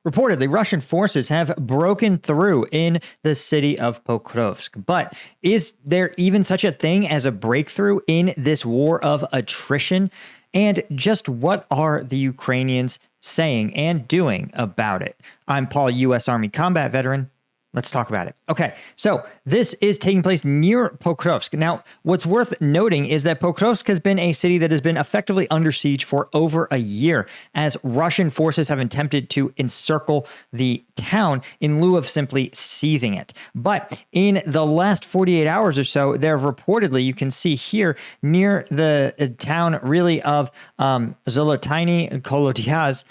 reportedly, Russian forces have broken through in the city of Pokrovsk. But is there even such a thing as a breakthrough in this war of attrition? And just what are the Ukrainians saying and doing about it? I'm Paul, U.S. Army combat veteran. Let's talk about it. Okay, so this is taking place near Pokrovsk. Now, what's worth noting is that Pokrovsk has been a city that has been effectively under siege for over a year, as Russian forces have attempted to encircle the town in lieu of simply seizing it. But in the last 48 hours or so, there have reportedly, you can see here near the town really of Zolotainy Kolodiaz,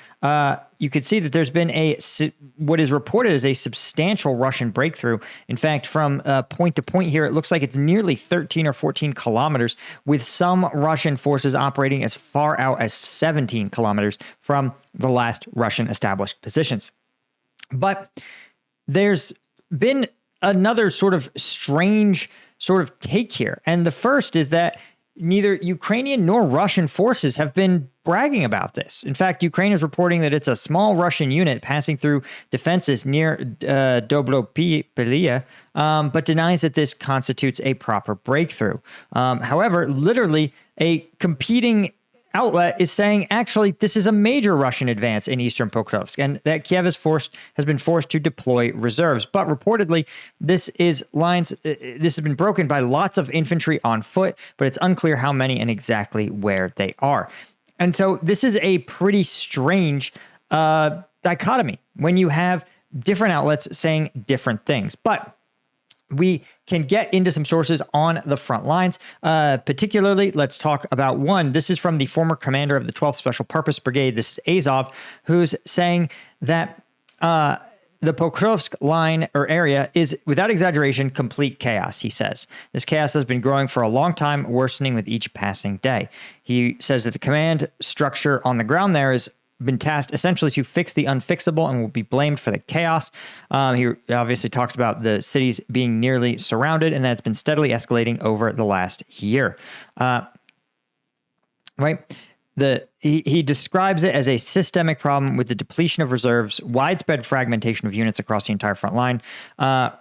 you could see that there's been what is reported as a substantial Russian breakthrough. In fact, from point to point here, it looks like it's nearly 13 or 14 kilometers, with some Russian forces operating as far out as 17 kilometers from the last Russian established positions. But there's been another sort of strange sort of take here. And the first is that neither Ukrainian nor Russian forces have been bragging about this. In fact, Ukraine is reporting that it's a small Russian unit passing through defenses near Dobropilia, but denies that this constitutes a proper breakthrough. However, literally, a competing outlet is saying, actually, this is a major Russian advance in eastern Pokrovsk, and that Kiev has been forced to deploy reserves. But reportedly, this has been broken by lots of infantry on foot, but it's unclear how many and exactly where they are. And so this is a pretty strange dichotomy when you have different outlets saying different things. But we can get into some sources on the front lines. Particularly, let's talk about one. This is from the former commander of the 12th Special Purpose Brigade. This is Azov, who's saying that the Pokrovsk line or area is, without exaggeration, complete chaos, he says. This chaos has been growing for a long time, worsening with each passing day. He says that the command structure on the ground there is been tasked essentially to fix the unfixable and will be blamed for the chaos. He obviously talks about the cities being nearly surrounded and that it's been steadily escalating over the last year. He describes it as a systemic problem with the depletion of reserves, widespread fragmentation of units across the entire front line.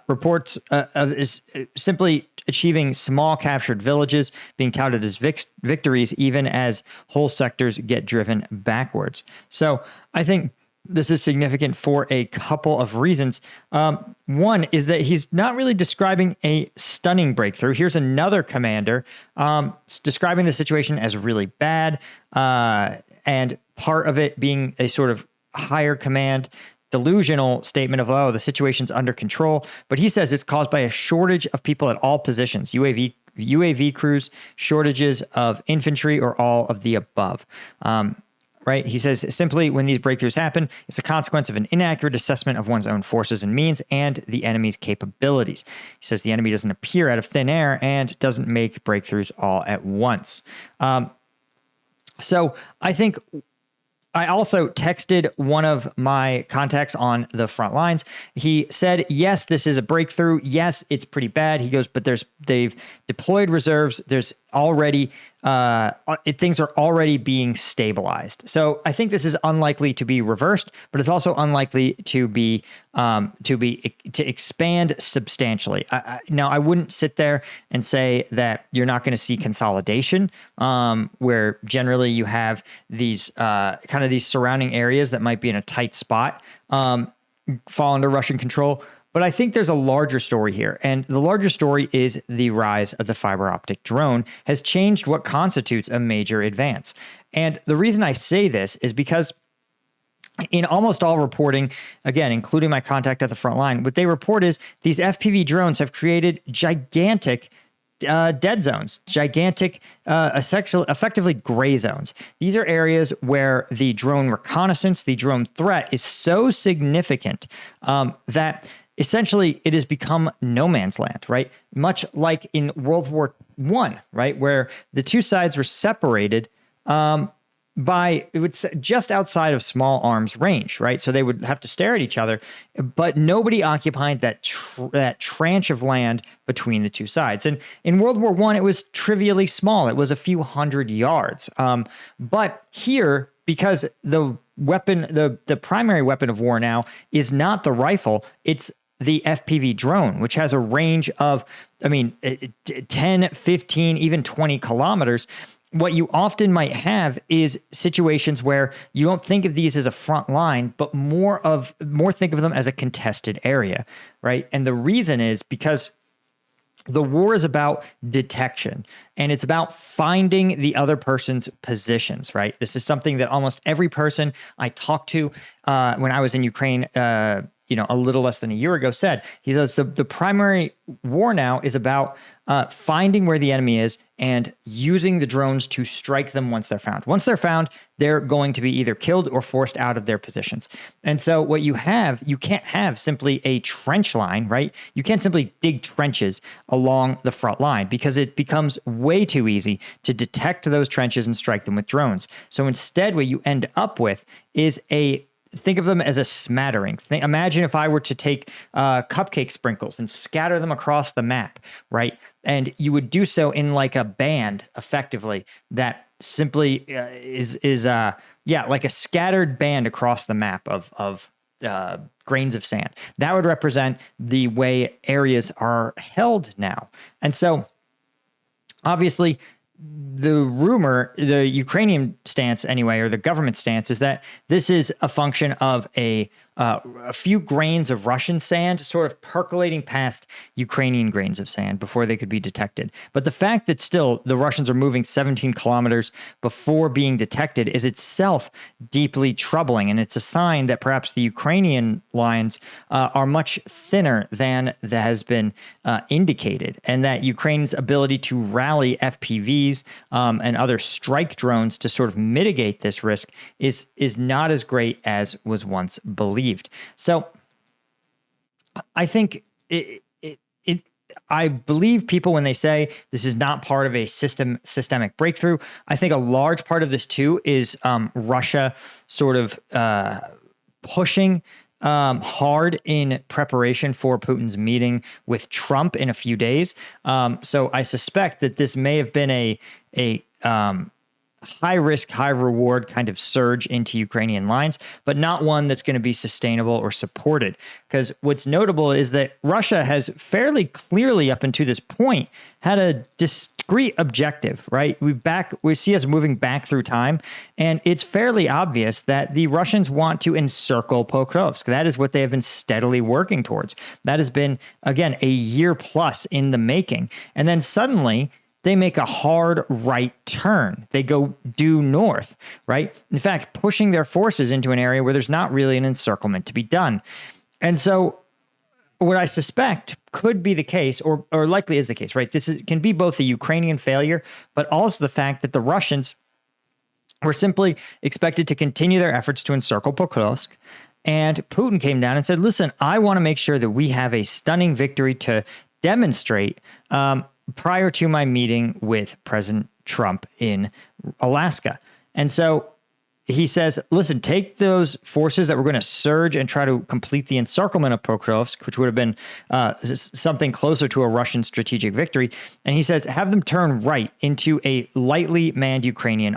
Reports is simply achieving small captured villages, being touted as victories, even as whole sectors get driven backwards. So I think this is significant for a couple of reasons. One is that he's not really describing a stunning breakthrough. Here's another commander describing the situation as really bad, and part of it being a sort of higher command delusional statement of, oh, the situation's under control. But he says it's caused by a shortage of people at all positions, UAV crews, shortages of infantry, or all of the above. Right? He says simply, when these breakthroughs happen, it's a consequence of an inaccurate assessment of one's own forces and means and the enemy's capabilities. He says the enemy doesn't appear out of thin air and doesn't make breakthroughs all at once. So I think I also texted one of my contacts on the front lines. He said, yes, this is a breakthrough. Yes, it's pretty bad. He goes, but they've deployed reserves. There's already things are already being stabilized. So I think this is unlikely to be reversed, but it's also unlikely to expand substantially. Now, I wouldn't sit there and say that you're not going to see consolidation, where generally you have these kind of these surrounding areas that might be in a tight spot fall under Russian control. But I think there's a larger story here, and the larger story is the rise of the fiber optic drone has changed what constitutes a major advance. And the reason I say this is because in almost all reporting, again, including my contact at the front line, what they report is these FPV drones have created gigantic dead zones, gigantic, effectively gray zones. These are areas where the drone reconnaissance, the drone threat is so significant that essentially it has become no man's land, right? Much like in World War I, right? Where the two sides were separated by, it would say, just outside of small arms range, right? So they would have to stare at each other, but nobody occupied that tranche of land between the two sides. And in World War I, it was trivially small. It was a few hundred yards. But here, because the primary weapon of war now is not the rifle, it's the FPV drone, which has a range of, 10, 15, even 20 kilometers. What you often might have is situations where you don't think of these as a front line, but more think of them as a contested area, right? And the reason is because the war is about detection, and it's about finding the other person's positions, right? This is something that almost every person I talked to when I was in Ukraine, a little less than a year ago said. He says the primary war now is about finding where the enemy is and using the drones to strike them once they're found. Once they're found, they're going to be either killed or forced out of their positions. And so what you can't have simply a trench line, right? You can't simply dig trenches along the front line because it becomes way too easy to detect those trenches and strike them with drones. So instead, what you end up with is think of them as a smattering. Imagine if I were to take cupcake sprinkles and scatter them across the map, right? And you would do so in like a band, effectively, that simply is like a scattered band across the map of grains of sand. That would represent the way areas are held now. And so, obviously, the Ukrainian stance anyway, or the government stance, is that this is a function of a few grains of Russian sand sort of percolating past Ukrainian grains of sand before they could be detected. But the fact that still the Russians are moving 17 kilometers before being detected is itself deeply troubling. And it's a sign that perhaps the Ukrainian lines are much thinner than that has been indicated, and that Ukraine's ability to rally FPVs and other strike drones to sort of mitigate this risk is not as great as was once believed. So I think I believe people when they say this is not part of a systemic breakthrough. I think a large part of this too is Russia sort of pushing hard in preparation for Putin's meeting with Trump in a few days. So I suspect that this may have been a high risk, high reward kind of surge into Ukrainian lines, but not one that's going to be sustainable or supported. Because what's notable is that Russia has fairly clearly up until this point had a discrete objective, right? We see us moving back through time, and it's fairly obvious that the Russians want to encircle Pokrovsk. That is what they have been steadily working towards. That has been, again, a year plus in the making. And then suddenly they make a hard right turn. They go due north, right? In fact, pushing their forces into an area where there's not really an encirclement to be done. And so what I suspect could be the case, or likely is the case, right? Can be both a Ukrainian failure, but also the fact that the Russians were simply expected to continue their efforts to encircle Pokrovsk. And Putin came down and said, listen, I want to make sure that we have a stunning victory to demonstrate prior to my meeting with President Trump in Alaska. And so he says, listen, take those forces that were going to surge and try to complete the encirclement of Pokrovsk, which would have been something closer to a Russian strategic victory. And he says, have them turn right into a lightly manned Ukrainian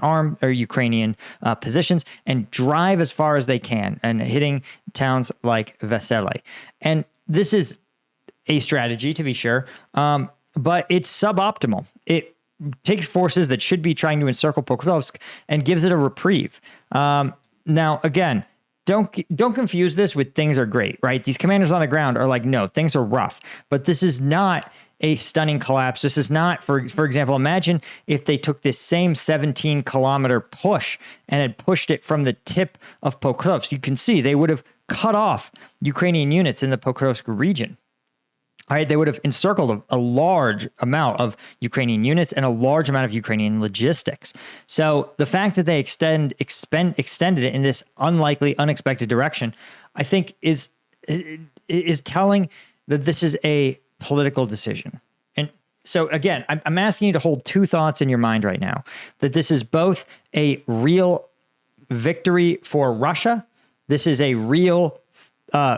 positions and drive as far as they can, and hitting towns like Vesely. And this is a strategy, to be sure, but it's suboptimal. It takes forces that should be trying to encircle Pokrovsk and gives it a reprieve. Now, again, don't confuse this with things are great, right? These commanders on the ground are like, no, things are rough. But this is not a stunning collapse. This is not, for example, imagine if they took this same 17-kilometer push and had pushed it from the tip of Pokrovsk. You can see they would have cut off Ukrainian units in the Pokrovsk region. All right, they would have encircled a large amount of Ukrainian units and a large amount of Ukrainian logistics. So the fact that they extended it in this unlikely, unexpected direction, I think is telling that this is a political decision. And so again, I'm asking you to hold two thoughts in your mind right now: that this is both a real victory for Russia, this is a real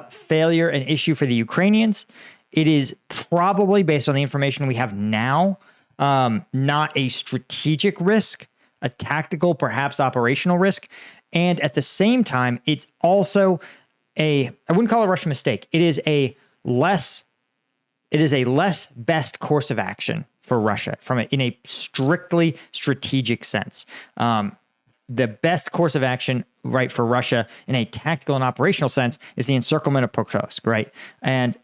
failure and issue for the Ukrainians. It is probably, based on the information we have now, not a strategic risk, a tactical, perhaps operational risk. And at the same time, it's also I wouldn't call it a Russian mistake. It is a less best course of action for Russia in a strictly strategic sense. The best course of action, right, for Russia in a tactical and operational sense is the encirclement of Pokrovsk, right? And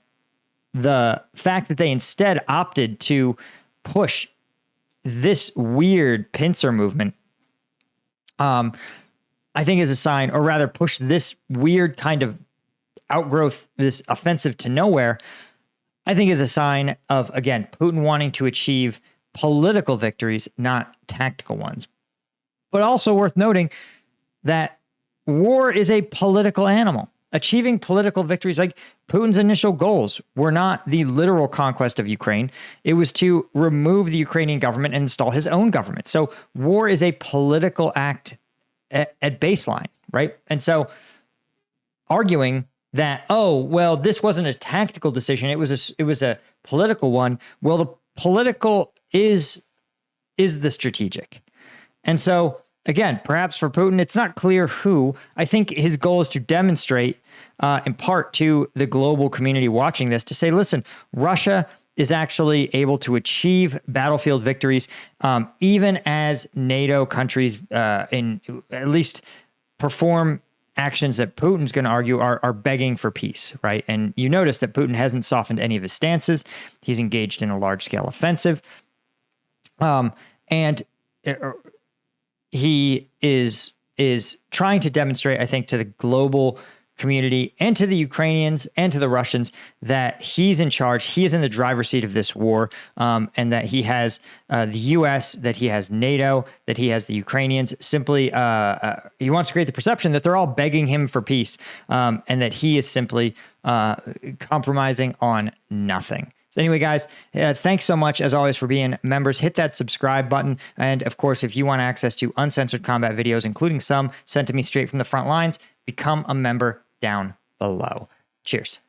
the fact that they instead opted to push this weird pincer movement, I think is a sign, or rather push this weird kind of outgrowth, this offensive to nowhere, I think is a sign of, again, Putin wanting to achieve political victories, not tactical ones. But also worth noting that war is a political animal. Achieving political victories, like Putin's initial goals, were not the literal conquest of Ukraine. It was to remove the Ukrainian government and install his own government. So war is a political act at baseline, right? And so arguing that, oh, well, this wasn't a tactical decision, it was a political one. Well, the political is the strategic. And so, again, perhaps for Putin, it's not clear who. I think his goal is to demonstrate, in part to the global community watching this, to say, listen, Russia is actually able to achieve battlefield victories, even as NATO countries, in at least perform actions that Putin's going to argue are begging for peace, right? And you notice that Putin hasn't softened any of his stances. He's engaged in a large-scale offensive. And he is trying to demonstrate, I think, to the global community and to the Ukrainians and to the Russians that he's in charge, he is in the driver's seat of this war, and that he has the U.S., that he has NATO, that he has the Ukrainians. Simply, he wants to create the perception that they're all begging him for peace, and that he is simply compromising on nothing. So anyway, guys, thanks so much, as always, for being members. Hit that subscribe button. And, of course, if you want access to uncensored combat videos, including some sent to me straight from the front lines, become a member down below. Cheers.